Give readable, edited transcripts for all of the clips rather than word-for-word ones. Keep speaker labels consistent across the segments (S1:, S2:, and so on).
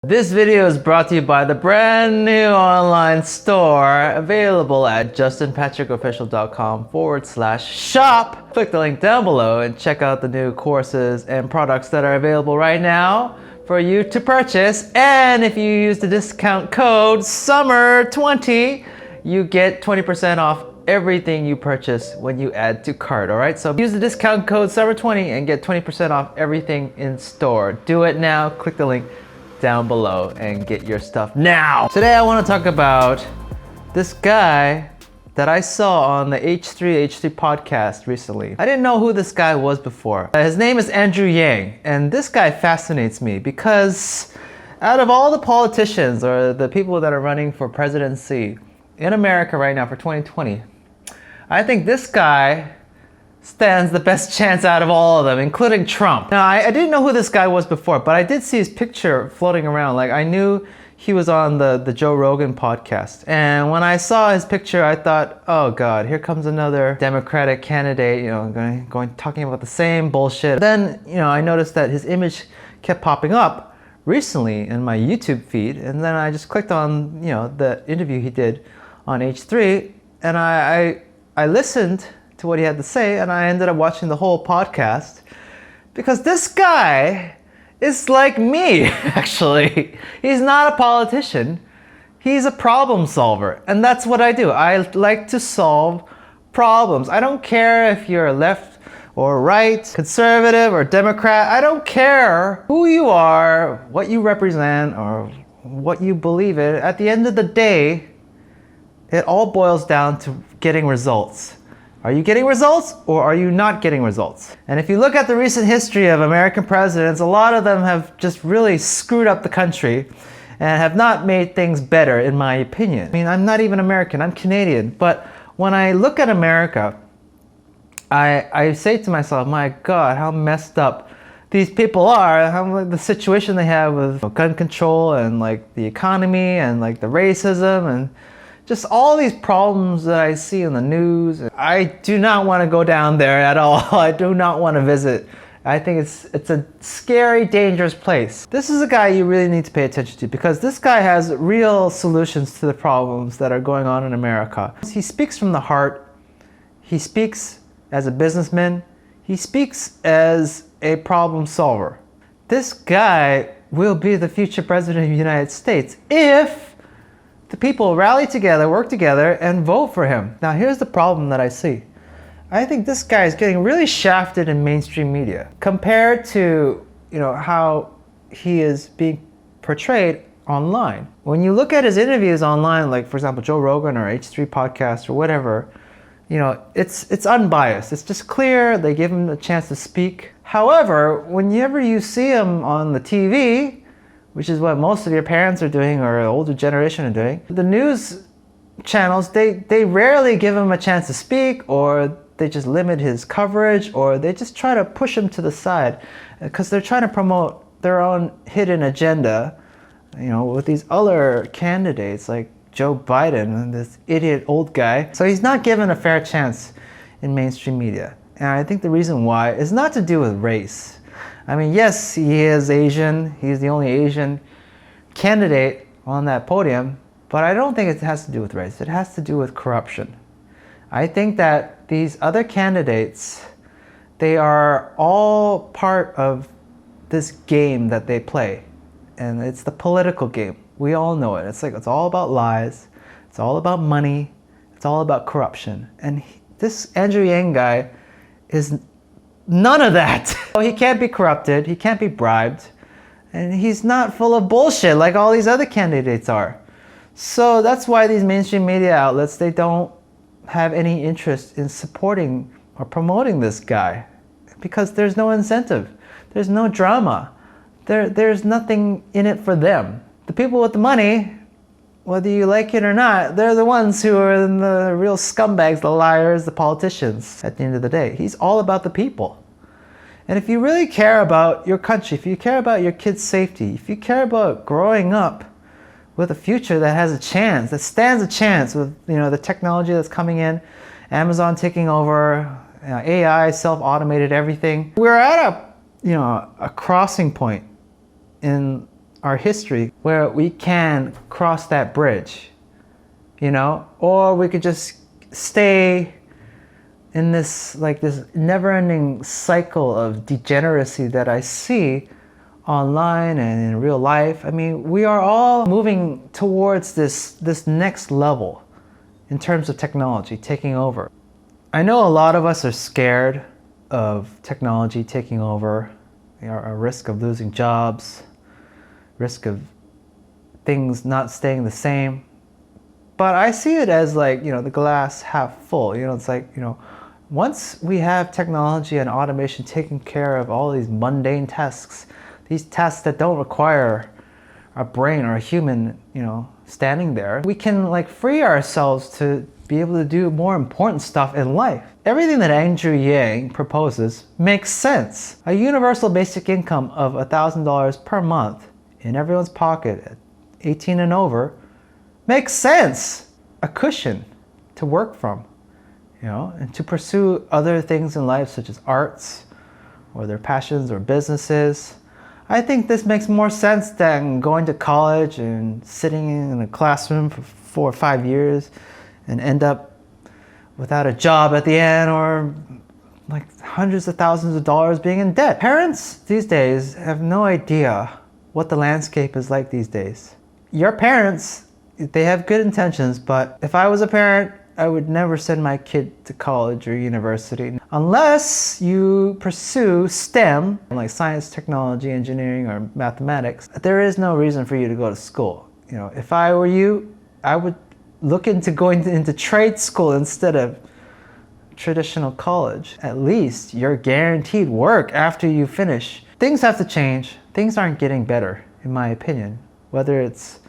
S1: This video is brought to you by the brand new online store available at justinpatrickofficial.com/shop. Click the link down below and check out the new courses and products that are available right now for you to purchase. And if you use the discount code SUMMER20, you get 20% off everything you purchase when you add to cart. Alright, so use the discount code SUMMER20 and get 20% off everything in store. Do it now. Click the link down below and get your stuff now. Today I want to talk about this guy that I saw on the H3 podcast recently. I didn't know who this guy was before. His name is Andrew Yang, and this guy fascinates me because out of all the politicians or the people that are running for presidency in America right now for 2020, I think this guy stands the best chance out of all of them, including Trump. Now, I didn't know who this guy was before, but I did see his picture floating around. Like, I knew he was on the Joe Rogan podcast. And when I saw his picture, I thought, oh God, here comes another Democratic candidate, going talking about the same bullshit. Then, I noticed that his image kept popping up recently in my YouTube feed. And then I just clicked on, the interview he did on H3, and I listened to what he had to say, and I ended up watching the whole podcast because this guy is like me, actually. He's not a politician. He's a problem solver, and that's what I do. I like to solve problems. I don't care if you're left or right, conservative or Democrat. I don't care who you are, what you represent, or what you believe in. At the end of the day, it all boils down to getting results. Are you getting results or are you not getting results? And if you look at the recent history of American presidents, a lot of them have just really screwed up the country and have not made things better, in my opinion. I mean, I'm not even American, I'm Canadian. But when I look at America, I say to myself, my God, how messed up these people are, how the situation they have with gun control and like the economy and like the racism and just all these problems that I see in the news. I do not want to go down there at all. I do not want to visit. I think it's a scary, dangerous place. This is a guy you really need to pay attention to because this guy has real solutions to the problems that are going on in America. He speaks from the heart. He speaks as a businessman. He speaks as a problem solver. This guy will be the future president of the United States if the people rally together, work together, and vote for him. Now, here's the problem that I see. I think this guy is getting really shafted in mainstream media compared to, how he is being portrayed online. When you look at his interviews online, like for example, Joe Rogan or H3 podcast or whatever, it's unbiased. It's just clear. They give him a chance to speak. However, whenever you see him on the TV, which is what most of your parents are doing or the older generation are doing, the news channels, they rarely give him a chance to speak, or they just limit his coverage, or they just try to push him to the side because they're trying to promote their own hidden agenda, with these other candidates like Joe Biden and this idiot old guy. So he's not given a fair chance in mainstream media. And I think the reason why is not to do with race. I mean, yes, he is Asian. He's the only Asian candidate on that podium, but I don't think it has to do with race. It has to do with corruption. I think that these other candidates, they are all part of this game that they play, and it's the political game. We all know it. It's all about lies. It's all about money. It's all about corruption. And this Andrew Yang guy is none of that. He can't be corrupted, he can't be bribed, and he's not full of bullshit like all these other candidates are. So that's why these mainstream media outlets, they don't have any interest in supporting or promoting this guy because there's no incentive, there's no drama, there's nothing in it for them. The people with the money, whether you like it or not, they're the ones who are the real scumbags, the liars, the politicians at the end of the day. He's all about the people. And if you really care about your country, if you care about your kids' safety, if you care about growing up with a future that has a chance, that stands a chance with the technology that's coming in, Amazon taking over, AI, self-automated everything. We're at a crossing point in our history where we can cross that bridge, or we could just stay in this never-ending cycle of degeneracy that I see online and in real life. I mean, we are all moving towards this next level in terms of technology taking over. I know a lot of us are scared of technology taking over, a risk of losing jobs, risk of things not staying the same. But I see it as the glass half full. It's once we have technology and automation taking care of all these mundane tasks, these tasks that don't require a brain or a human, standing there, we can free ourselves to be able to do more important stuff in life. Everything that Andrew Yang proposes makes sense. A universal basic income of $1,000 per month in everyone's pocket at 18 and over makes sense. A cushion to work from, and to pursue other things in life such as arts or their passions or businesses. I think this makes more sense than going to college and sitting in a classroom for 4 or 5 years and end up without a job at the end, or hundreds of thousands of dollars being in debt. Parents these days have no idea what the landscape is like these days. Your parents, they have good intentions, but if I was a parent, I would never send my kid to college or university unless you pursue STEM, like science, technology, engineering, or mathematics. There is no reason for you to go to school. If I were you, I would look into going into trade school instead of traditional college. At least you're guaranteed work after you finish. Things have to change. Things aren't getting better, in my opinion. Whether it's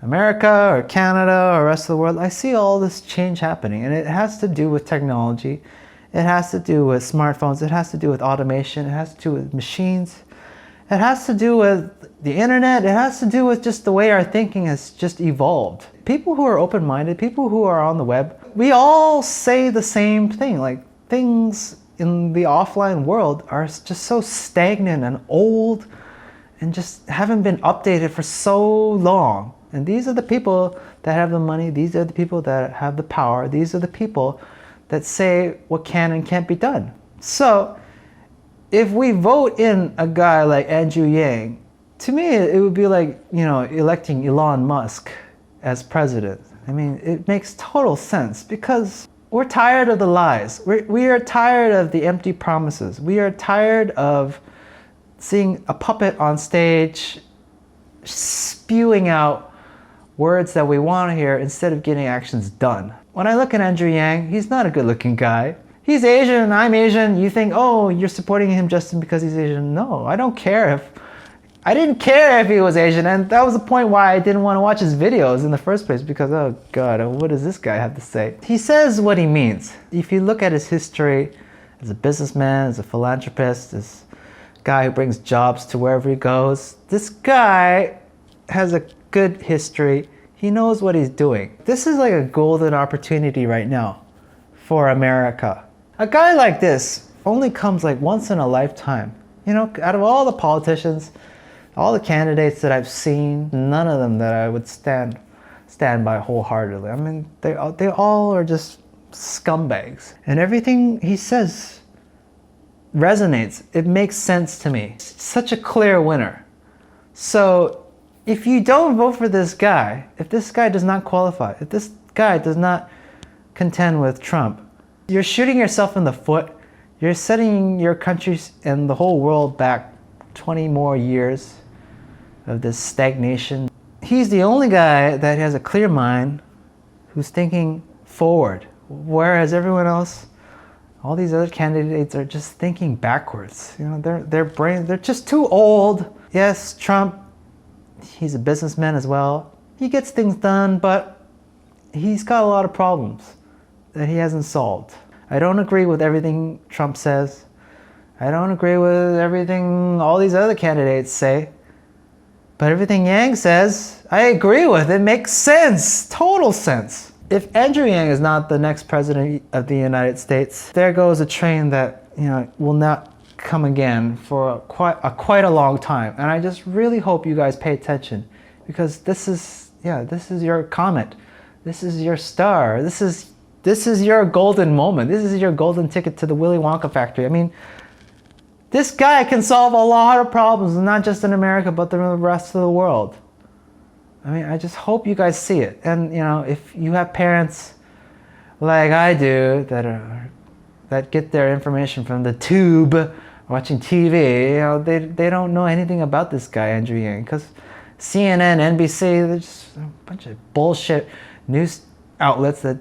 S1: America or Canada or the rest of the world, I see all this change happening, and it has to do with technology. It has to do with smartphones. It has to do with automation. It has to do with machines. It has to do with the internet. It has to do with just the way our thinking has just evolved. People who are open-minded, people who are on the web, we all say the same thing. Things in the offline world are just so stagnant and old and just haven't been updated for so long. And these are the people that have the money. These are the people that have the power. These are the people that say what can and can't be done. So if we vote in a guy like Andrew Yang, to me it would be like, electing Elon Musk as president. I mean, it makes total sense because we're tired of the lies. We are tired of the empty promises. We are tired of seeing a puppet on stage spewing out words that we want to hear instead of getting actions done. When I look at Andrew Yang, he's not a good-looking guy. He's Asian and I'm Asian. You think, oh, you're supporting him just because he's Asian. No, I didn't care if he was Asian, and that was the point why I didn't want to watch his videos in the first place, because, oh God, what does this guy have to say? He says what he means. If you look at his history as a businessman, as a philanthropist, as a guy who brings jobs to wherever he goes, this guy has a good history. He knows what he's doing. This is like a golden opportunity right now for America. A guy like this only comes once in a lifetime. Out of all the politicians, all the candidates that I've seen, none of them that I would stand by wholeheartedly. I mean, they all are just scumbags. And everything he says resonates. It makes sense to me. Such a clear winner. So if you don't vote for this guy, if this guy does not qualify, if this guy does not contend with Trump, you're shooting yourself in the foot. You're setting your country and the whole world back 20 more years of this stagnation. He's the only guy that has a clear mind, who's thinking forward, whereas everyone else, all these other candidates, are just thinking backwards. Their brains, they're just too old. Yes, Trump, he's a businessman as well. He gets things done, but he's got a lot of problems that he hasn't solved. I don't agree with everything Trump says. I don't agree with everything all these other candidates say. But everything Yang says, I agree with. It makes sense. Total sense. If Andrew Yang is not the next president of the United States, there goes a train that will not come again for quite a long time. And I just really hope you guys pay attention, because this is your comet. This is your star. This is your golden moment. This is your golden ticket to the Willy Wonka factory. I mean, this guy can solve a lot of problems, not just in America, but the rest of the world. I mean, I just hope you guys see it. And, you know, if you have parents like I do that get their information from the tube, watching TV, you know, they don't know anything about this guy, Andrew Yang, because CNN, NBC, they're just a bunch of bullshit news outlets that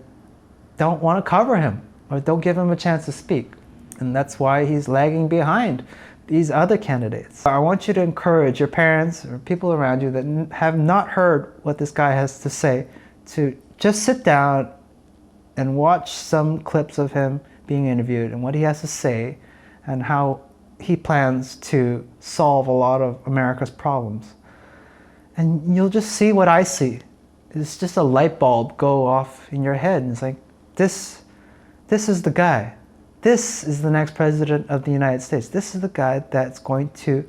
S1: don't want to cover him or don't give him a chance to speak. And that's why he's lagging behind these other candidates. I want you to encourage your parents or people around you that have not heard what this guy has to say to just sit down and watch some clips of him being interviewed and what he has to say and how he plans to solve a lot of America's problems. And you'll just see what I see. It's just a light bulb go off in your head, and it's like, this is the guy. This is the next president of the United States. This is the guy that's going to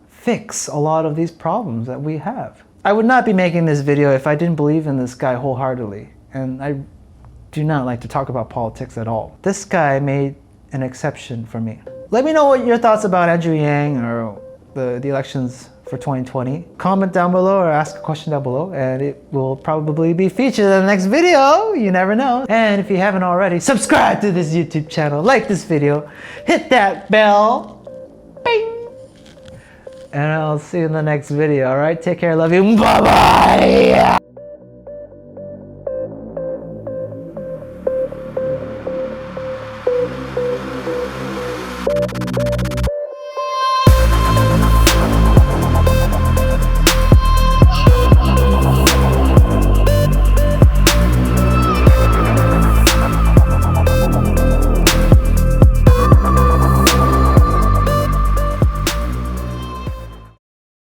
S1: fix a lot of these problems that we have. I would not be making this video if I didn't believe in this guy wholeheartedly. And I do not like to talk about politics at all. This guy made an exception for me. Let me know what your thoughts about Andrew Yang or the elections for 2020. Comment down below or ask a question down below, and it will probably be featured in the next video. You never know. And if you haven't already, subscribe to this YouTube channel, like this video, hit that bell, bing, and I'll see you in the next video. All right, take care, love you, bye bye.